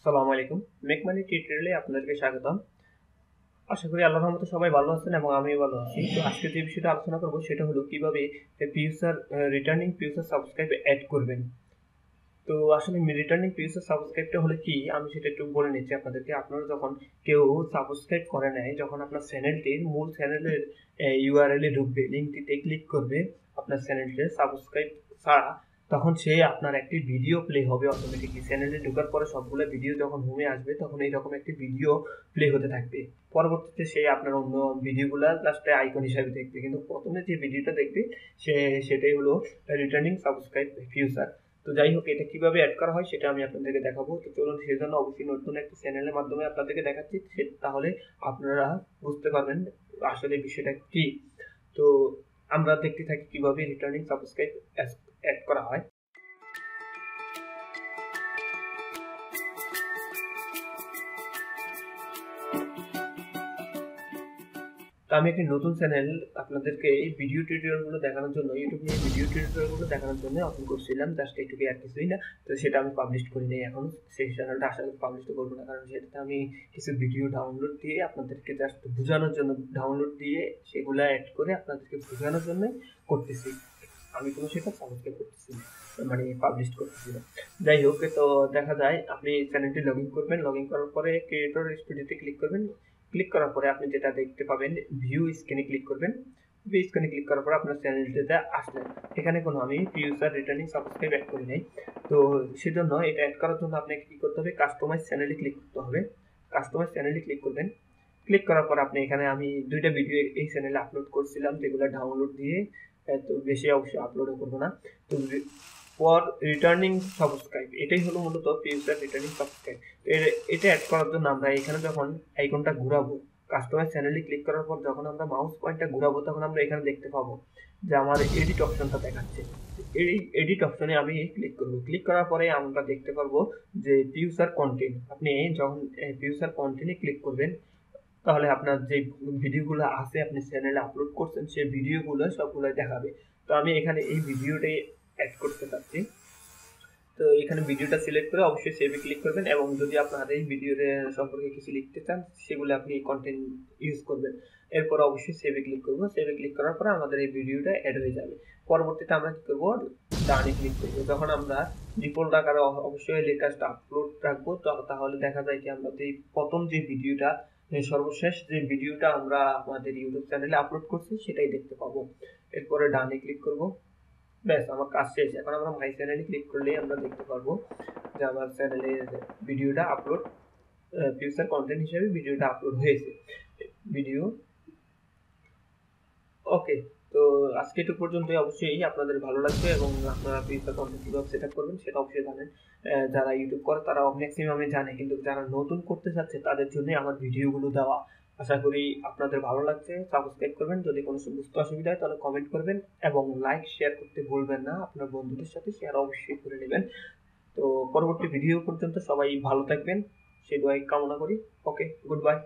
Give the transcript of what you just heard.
আসসালামু আলাইকুম। Make money টিউটোরিয়ালে আপনাদেরকে স্বাগতম। আশা করি আল্লাহর রহমতে সবাই ভালো আছেন এবং আমিও ভালো আছি। তো আজকে যে বিষয়টা আলোচনা করব সেটা হলো কিভাবে রিটার্নিং ফিউচার সাবস্ক্রাইব এড করবেন। তো আসলে রিটার্নিং ফিউচার সাবস্ক্রাইবটা হলো কি আমি সেটা একটু বলে নিচ্ছি আপনাদেরকে। আপনারা যখন কেউ সাবস্ক্রাইব করে নেয়, যখন আপনার চ্যানেলটির মূল চ্যানেলের ইউআরএল এ ঢুকবে, লিঙ্কটিতে ক্লিক করবে আপনার চ্যানেলটি সাবস্ক্রাইব ছাড়া, তখন সে আপনার একটি ভিডিও প্লে হবে অটোমেটিকলি। চ্যানেলে ঢোকার পরে সবগুলো ভিডিও যখন হোমে আসবে তখন এইরকম একটি ভিডিও প্লে হতে থাকবে। পরবর্তীতে সে আপনার অন্য ভিডিওগুলো লাস্টে আইকন হিসাবে দেখবে, কিন্তু প্রথমে যে ভিডিওটা দেখবে সেটাই হলো রিটার্নিং সাবস্ক্রাইব ফিউচার। তো যাই হোক, এটা কিভাবে অ্যাড করা হয় সেটা আমি আপনাদেরকে দেখাবো। তো চলুন, সেজন্য অবশ্যই নতুন একটা চ্যানেলের মাধ্যমে আপনাদেরকে দেখাচ্ছি, তাহলে আপনারা বুঝতে পারবেন আসলে বিষয়টা কি। তো আমরা দেখতে থাকি কিভাবে রিটার্নিং সাবস্ক্রাইব অ্যাড করা হয়। তো আমি একটি নতুন চ্যানেল আপনাদেরকে এই ভিডিও টিউটোরিয়ালগুলো দেখানোর জন্য, ইউটিউব নিয়ে ভিডিও টিউটোরিয়ালগুলো দেখানোর জন্য ওপেন করছিলাম, জাস্ট এইটুকুই আর কিছুই না। তো সেটা আমি পাবলিশ করি নাই এখনো, সেই চ্যানেলটা আশা করি পাবলিশ করবো না, কারণ সেটাতে আমি কিছু ভিডিও ডাউনলোড দিয়ে আপনাদেরকে জাস্ট বোঝানোর জন্য, ডাউনলোড দিয়ে সেগুলো অ্যাড করে আপনাদেরকে বোঝানোর জন্য করতেছি। আমি কোনো সেটা সাবস্ক্রাইব করতেছি না, মানে পাবলিশ করতেছি না। যাই হোক, তো দেখা যায় আপনি চ্যানেলটি লগ ইন করবেন, লগ ইন করার পরে ক্রিয়েটর স্টুডিওতে ক্লিক করবেন। ক্লিক করার পরে আপনি যেটা দেখতে পাবেন, ভিউ স্ক্রিনে ক্লিক করবেন। ভিউ স্ক্রিনে ক্লিক করার পর আপনার চ্যানেলটিতে আসলেন। এখানে কোনো আমি ফিউচার রিটার্নিং সাবস্ক্রাইব অ্যাড করি নাই। তো সেজন্য এটা অ্যাড করার জন্য আপনাকে কী করতে হবে, কাস্টমাইজ চ্যানেলে ক্লিক করতে হবে। কাস্টমাইজ চ্যানেলে ক্লিক করবেন। ক্লিক করার পর আপনি এখানে, আমি দুইটা ভিডিও এই চ্যানেলে আপলোড করছিলাম, যেগুলো ডাউনলোড দিয়ে তো বেশি অবশ্যই আপলোডও করবো না। তো ফর রিটার্নিং সাবস্ক্রাইব, এটাই হলো মূলত ফিউচার রিটার্নিং সাবস্ক্রাইব। এটা অ্যাড করার জন্য আমরা এখানে যখন আইকনটা ঘুরাবো, কাস্টমাইজ চ্যানেলে ক্লিক করার পর যখন আমরা মাউস পয়েন্টটা ঘুরাবো, তখন আমরা এখানে দেখতে পাবো যে আমার এডিট অপশনটা দেখাচ্ছে। এই এডিট অপশনে আমি ক্লিক করব। ক্লিক করার পরে আমরা দেখতে পারবো যে ফিউচার কন্টেন্ট। আপনি যখন ফিউচার কন্টেন্টে ক্লিক করবেন, তাহলে আপনার যে ভিডিওগুলো আছে আপনি চ্যানেলে আপলোড করছেন, সেই ভিডিওগুলো সবগুলো দেখাবে। তো আমি এখানে এই ভিডিওটাই অ্যাড করতে চাচ্ছি। তো এখানে ভিডিওটা সিলেক্ট করে অবশ্যই সেভে ক্লিক করবেন, এবং যদি আপনার এই ভিডিওর সম্পর্কে কিছু লিখতে চান সেগুলো আপনি কন্টেন্ট ইউজ করবেন। এরপর অবশ্যই সেভে ক্লিক করব। সেভে ক্লিক করার পর আমাদের এই ভিডিওটা অ্যাড হয়ে যাবে। পরবর্তীতে আমরা কি করব, ডানে ক্লিক করব। যখন আমরা ডিফল্ট আকারে অবশ্যই লেটেস্ট আপলোড রাখবো, তাহলে দেখা যায় কি আমরা যে প্রথম যে ভিডিওটা, সর্বশেষ যে ভিডিওটা আমরা আমাদের ইউটিউব চ্যানেলে আপলোড করছি সেটাই দেখতে পাবো। এরপরে ডানে ক্লিক করব। ব্যাস, আমার কাজ শেষ। এখন আমরা মাই চ্যানেলে ক্লিক করলেই আমরা দেখতে পারবো যে আমার চ্যানেলের ভিডিওটা আপলোড, ফিউচার কন্টেন্ট হিসেবে ভিডিওটা আপলোড হয়েছে। ভিডিও ওকে। তো আজকে এটুকু পর্যন্তই। অবশ্যই আপনাদের ভালো লাগবে এবং আপনারা ফিউচার কন্টেন্ট কীভাবে সেট আপ করবেন সেটা অবশ্যই জানেন। যারা ইউটিউব করে তারা ম্যাক্সিমামে জানে, কিন্তু যারা নতুন করতে চাচ্ছে তাদের জন্যই আমার ভিডিওগুলো দেওয়া। আশা করি আপনাদের ভালো লাগছে। সাবস্ক্রাইব করবেন। যদি কোনো বুঝতে অসুবিধা হয় তাহলে কমেন্ট করবেন, এবং লাইক শেয়ার করতে ভুলবেন না। আপনার বন্ধুদের সাথে শেয়ার অবশ্যই করে নেবেন। তো পরবর্তী ভিডিও পর্যন্ত সবাই ভালো থাকবেন, সেই দোয়াই কামনা করি। ওকে, গুড বাই।